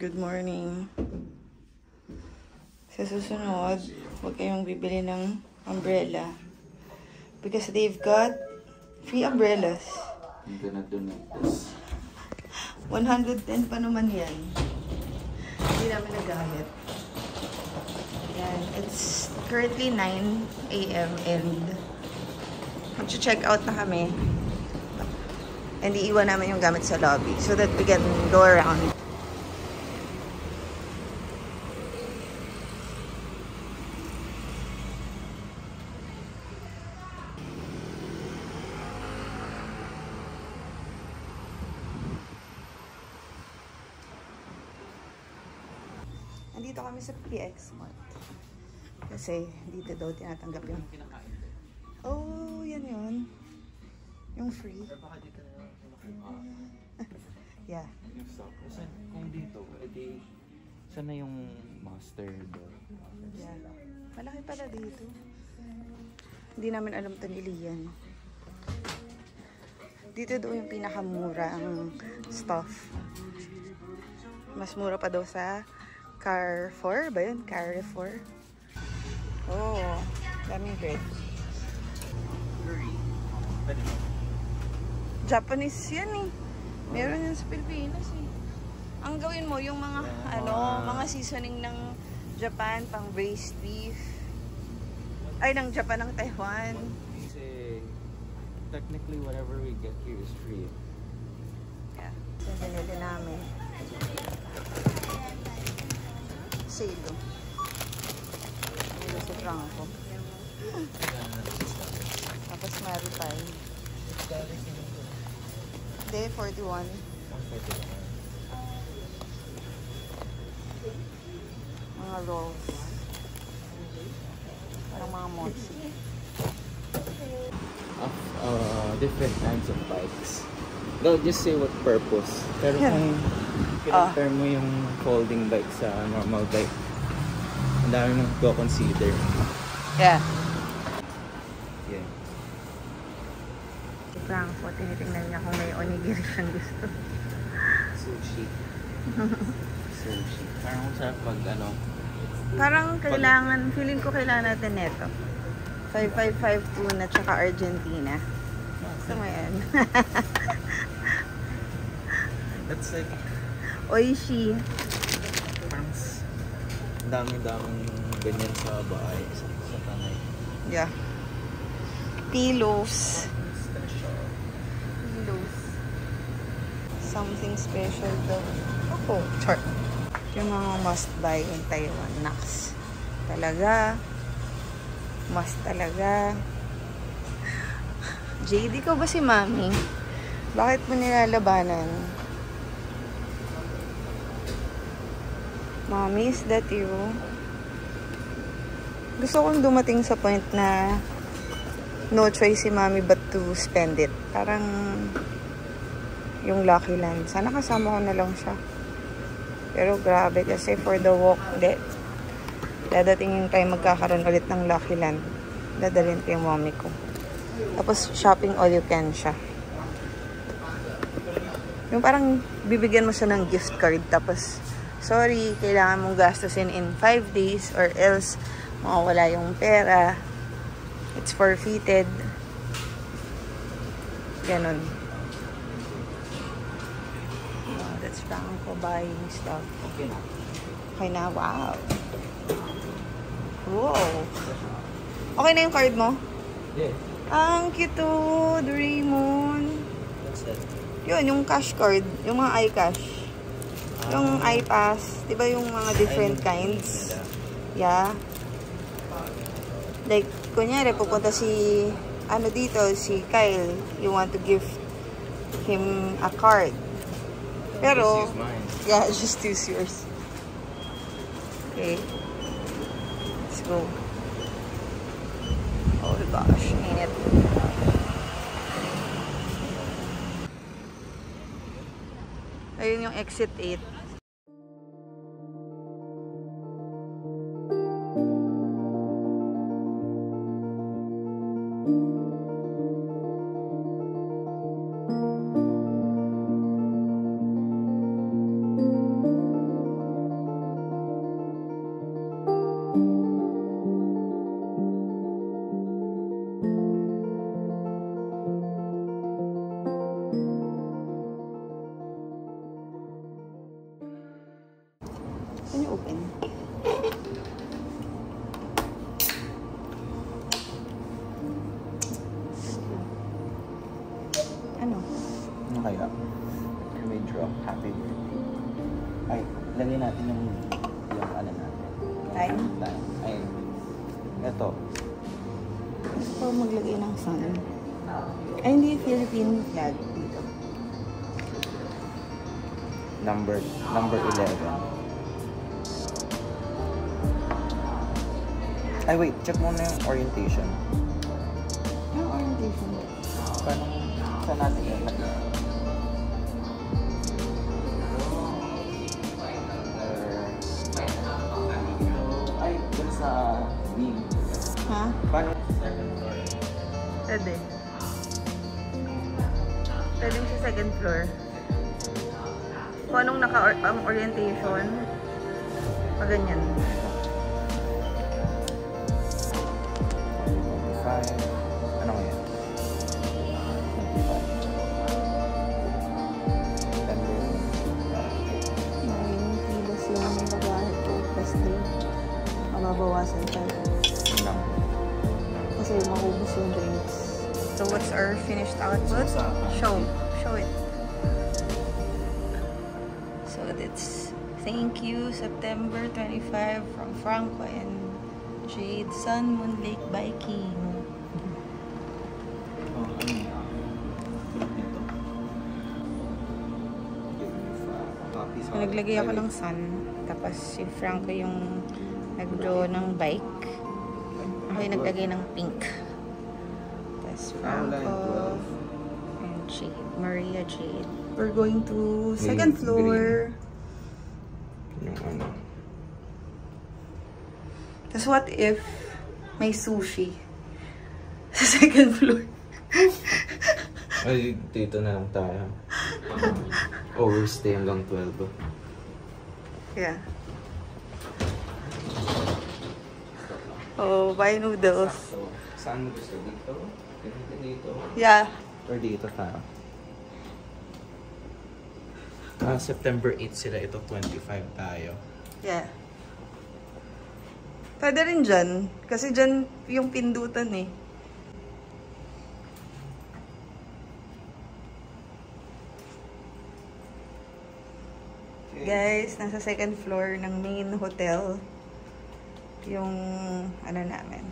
Good morning. Sa susunod, huwag kayong bibili ng umbrella. Because they've got free umbrellas. I'm gonna donate this. 110 pa naman yan. Hindi namin nagamit. Yan. It's currently 9 a.m. and mag-check out na kami. And iiwan namin yung gamit sa lobby so that we can go around. Nandito kami sa PX Mart. Kasi dito daw tinatanggap yung... Oh, yan yun. Yung free. Yeah. Kasi kung dito, edi sana yung mustard. Yeah. Malaki pala dito. Hindi namin alam ito ni Lian. Dito daw yung pinakamura ang stuff. Mas mura pa daw sa Carrefour ba yun? Carrefour. Oh, daming bread. Japanese yan eh. Meron yan sa Pilipinas eh. Ang gawin mo, yung mga, mga seasoning ng Japan, pang braised beef. Ay, ng Japan, ng Taiwan. Kasi, technically, whatever we get here is free. Yeah. Sinili namin. Silo. Silo si Franco. Tapos Maritime. Day 41. Mga rolls. Parang mga mochi. Different kinds of bikes. Don't just say what purpose. Pero kung compare mo yung folding bike sa normal bike, ang dami mong go-consider. Yeah. Yeah. Si Franco, tinitingnan niya kung may onigiri siyang gusto. Sushi. Sushi. Parang masarap pag Parang kailangan, feeling ko kailangan natin neto. 5552 tuna tsaka Argentina. Gusto mo yan? That's like Oishi. parang dami-daming ganyan sa bahay, sa tanay. Yeah. Pillows. Special. Pillows. Something special daw. Ako, chart. Yung mga must buy in Taiwan. Naks. Talaga. Must talaga. JD ko ba si Mami? Bakit mo nilalabanan? Mommy, is that you? Gusto kong dumating sa point na no choice si Mommy but to spend it. Parang yung Lucky Land. Sana kasama ko na lang siya. Pero grabe kasi for the walk, dadating yung time magkakaroon ulit ng Lucky Land. Dadalhin ko yung mommy ko. Tapos shopping all you can siya. Yung parang bibigyan mo siya ng gift card tapos sorry, kailangan mong gastusin in 5 days or else mawawala yung pera. It's forfeited. Ganon. Oh, that's Franco buying stuff. Okay na. Okay na, wow. Wow. Okay na yung card mo? Yeah. Ang cute to, Doraemon. What's that? Yun, yung cash card. Yung mga iCash. Yung iPass, di ba yung mga different kinds? Yeah. Like, kunyari, pupunta si, dito, si Kyle, you want to give him a card. Pero, Just use mine. yeah, just use yours. Okay. Let's go. Oh gosh, init. Ayun yung exit 8. Can you open? Ano? Ano kaya? May drop. Happy birthday. Ay, lagay natin yung ano natin. Time? Time. Ay, ito. Gusto ko maglagay ng sun. Ay, hindi Philippine flag dito. Number 11. Ay, wait. Check muna yung orientation. Yung orientation. Paano? Saan natin yun? Ay, dun sa beam. Ha? Paano? Pwede. Pwede sa second floor. Kung anong ang orientation, pag ganyan. 25. Ano yan? 25. 9 kilos yung babae ko. Plus 3. Mababawasan tayo. Lang. Kasi maubos yung drinks. So what's our finished output? Show it. So that's thank you September 25 from Franco and Jade Sun Moon Lake Biking. So, naglagay ako ng sun. Tapos si Franco yung nag-draw ng bike. Ako yung naglagay ng pink. Tapos Franco and Jade. Maria Jade. We're going to second floor. Yung ano. Tapos what if may sushi sa second floor? Ay, dito na lang tayo. Overstay hanggang 12. Yeah. Oh, buy noodles. So, saan mo gusto? Dito? Dito? Yeah. Or dito tayo? September 8 sila. Ito 25 tayo. Yeah. Pwede rin dyan. Kasi dyan yung pindutan eh. Guys, nasa second floor ng main hotel. Yung ano namin.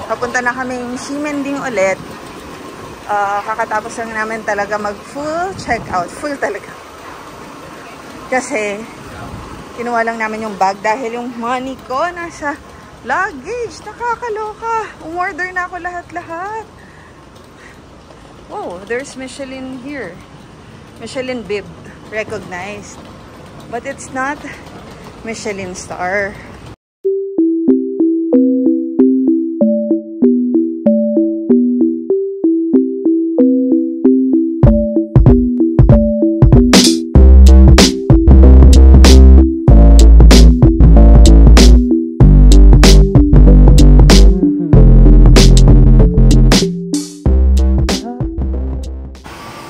Papunta na kaming Ximending ulit. Kakatapos lang namin talaga mag full checkout. Full talaga. Kasi kinuha lang namin yung bag dahil yung money ko nasa luggage. Nakakaloka. Umorder na ako lahat-lahat. Oh, there's Michelin here. Michelin bib. Recognized. But it's not Michelin star.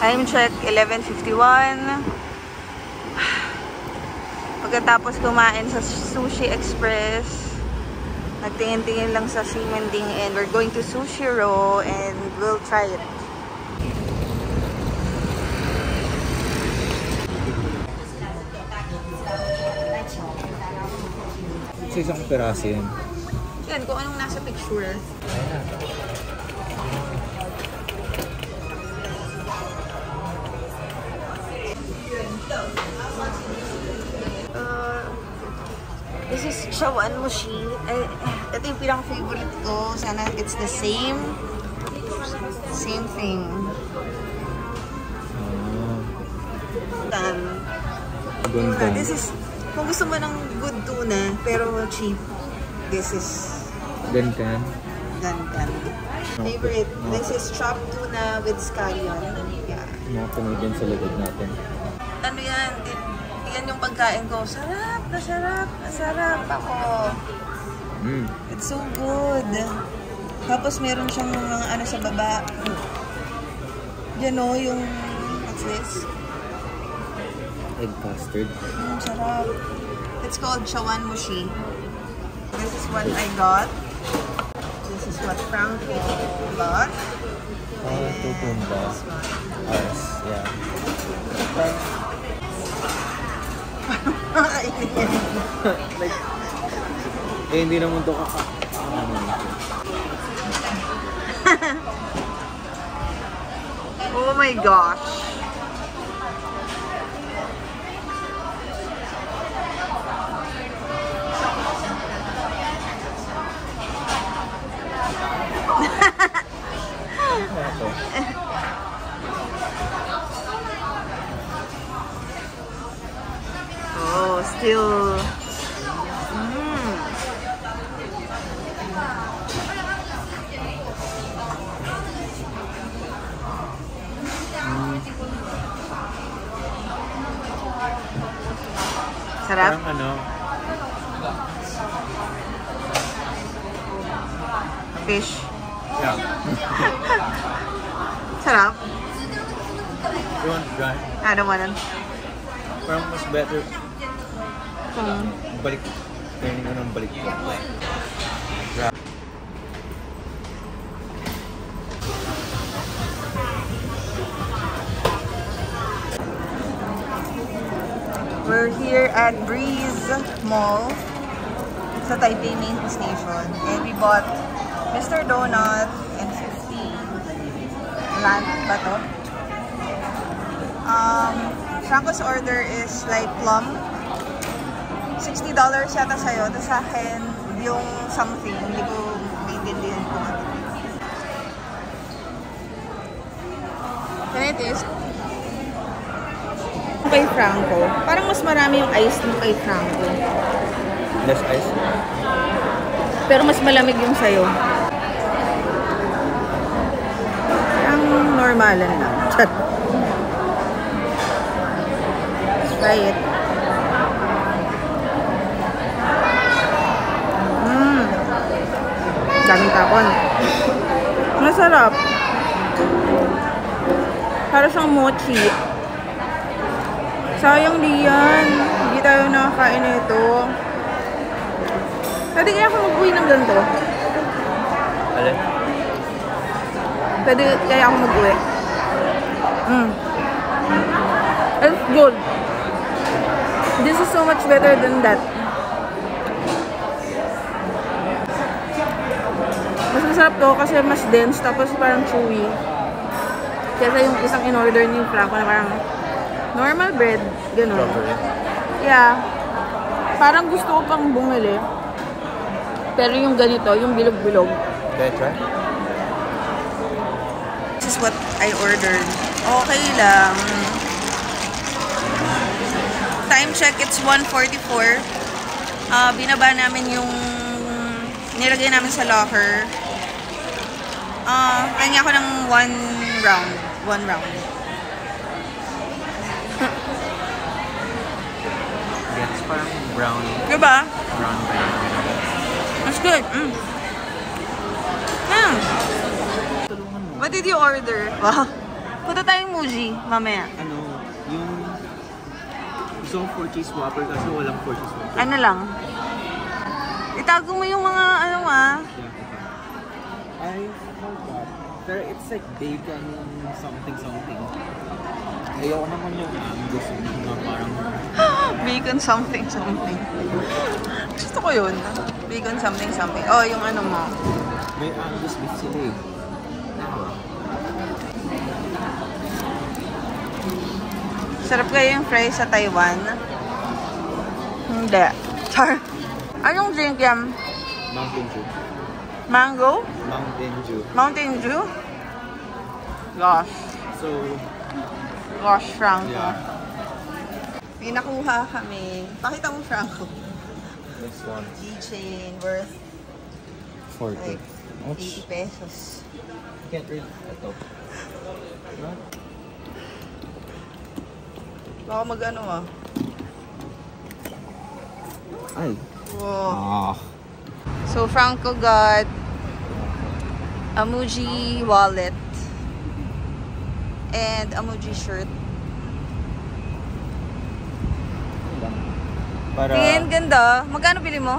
Time check, 11:51. Pagkatapos kumain sa Sushi Express, nagtingin-tingin lang sa Ximending and we're going to Sushi Row and we'll try it. Sa isang peraso yan. Yan, kung anong nasa picture. This is Shawan Mochi. Ito yung pinaka-favorite ko. Sana it's the same thing. Ganda. This is, kung gusto mo ng good tuna, pero cheap, this is Gankan. Gankan. Favorite. This is chopped tuna with scallion. Yeah. Mga Pinoy din sa likod natin. Ano yan? Yan yung pagkain ko. Sarap! Masarap! Masarap ako. It's so good. Tapos meron siyang mga ano sa baba. Yan o, yung what's this? egg custard. Sarap. It's called Chawan Mushi. This is what I got. This is what Franco got. Tutumba. This one. Ours, yeah. Like, hindi naman to Oh my gosh. Oh, still. Sarap? Parang ano? Fish. Yeah. Sarap? You want to try? I don't want it. Parang mas better. Hmm. Balik. Turning ko ng balik ko. We're here at Breeze Mall sa Taipei Main Station. And we bought Mr. Donut and 50 land ba to? Franco's order is like plum. $60 yata sa'yo. Tapos sa akin, yung something, hindi ko maintindihan kung ano. Can I taste? Kay Franco, parang mas marami yung ice nung kay Franco. Less ice? Pero mas malamig yung sayo. Parang normalan lang. Chat. Let's try it. Daming tapon. Masarap. Para siyang mochi. Sayang di yan. Hindi tayo nakakain ito. Pwede kaya ako mag-uwi ng ganito? Alin? Pwede kaya ako mag-uwi? It's good. This is so much better than that. Mas masarap to kasi mas dense tapos parang chewy. Kesa yung isang in-order ni Franco na parang normal bread, gano'n. Yeah. Parang gusto ko pang bumili. Pero yung ganito, yung bilog-bilog. Can I try? This is what I ordered. Okay lang. Time check, it's 1:44. Binaba namin yung nilagay namin sa locker. Kanya ko ng one round. Yeah, it's parang brown. Diba? Brown bread. That's good. What did you order? Wow. Punta tayong Muji mamaya. Ano, yung gusto kong 4 cheese whopper kasi walang 4 cheese whopper. Ano lang? Itago mo yung mga ano Yeah, okay. I forgot. Pero it's like bacon something. Ayoko naman yung gusto na parang bacon something. Gusto ko yun. Bacon something. Oh, yung ano mo. may Angus beef sila eh. Sarap kayo yung fries sa Taiwan? Hindi. Char. Anong drink yan? Mountain Dew. Mango? Mountain Dew. Mountain Dew? Gosh. So, Gosh, Franco. yeah. May nakuha kami. Pakita mo, Franco. This one. Keychain worth 40. like Ouch. 80 pesos. I can't read. Ito. What? Baka mag-ano ah. Ay. Wow. So, Franco got a Muji wallet and a Muji shirt. Para Tingin, ganda. Magkano bili mo?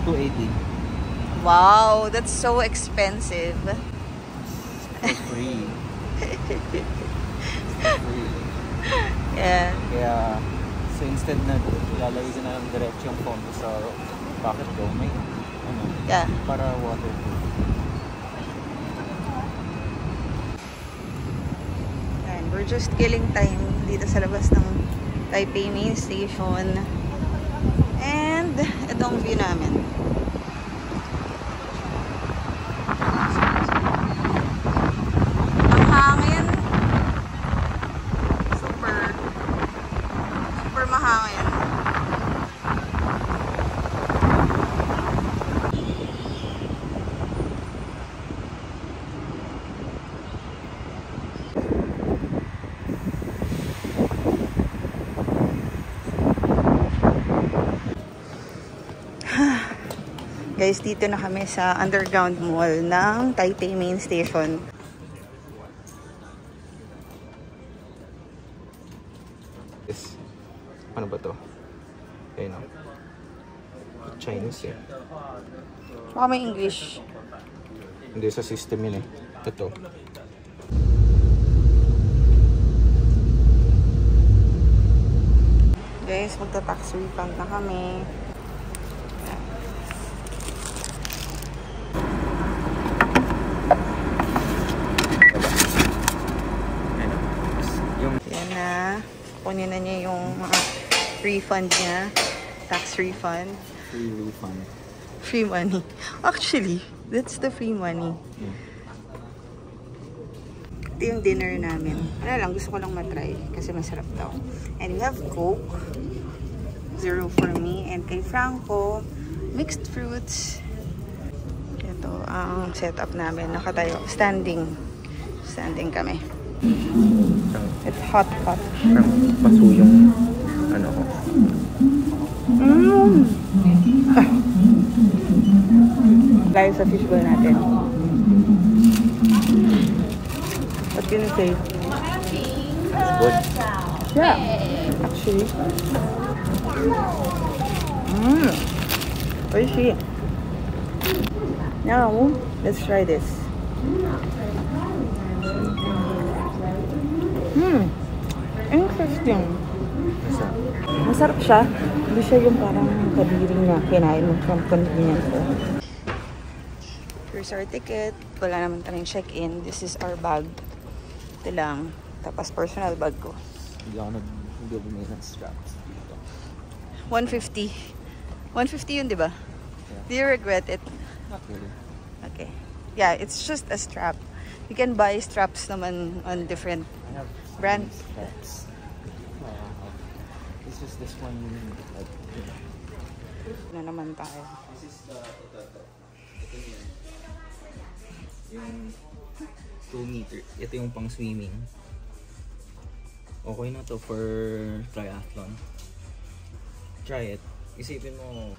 280. Wow, that's so expensive. For free. For free. Yeah. Kaya, so instead na ilalagay ko na lang diretso yung phone ko sa pocket ko, may ano, Yeah. para waterproof. And we're just killing time dito sa labas ng Taipei Main Station. And itong view namin. Ang hangin. Super mahangin. Guys, dito na kami sa underground mall ng Taipei Main Station. Yes. Ano ba to? Ayun o. Chinese eh. Baka may English. Hindi sa system yun eh. Ito. Guys, magta-tax refund na kami. Yan na. Kunin na niya yung mga refund niya. Tax refund. Free refund. Free money. Actually, that's the free money. Yeah. Ito yung dinner namin. Ano lang, gusto ko lang matry kasi masarap daw. And we have Coke. 0 for me. And kay Franco, mixed fruits. Ito ang setup namin. Nakatayo. Standing. Standing kami. It's hot. Parang paso yung ano ko. Guys, sa fishbowl natin. What can you say? It's good. Yeah, actually. Oishi. Now, let's try this. Interesting. Masarap siya. Hindi siya yung parang kadiring na kinain mo from convenience store. Here's our ticket. Wala naman tayong check-in. This is our bag. Ito lang. Tapos personal bag ko. Hindi ako bumili ng straps dito. 150. 150 yun, di ba? Yeah. Do you regret it? Not really. Okay. Yeah, it's just a strap. You can buy straps naman on different I have brands. straps. It's just this one. Like, Na naman tayo. this is ito yun. Yung 2 meter. Ito yung pang swimming. Okay na to for triathlon. Try it. Isipin mo,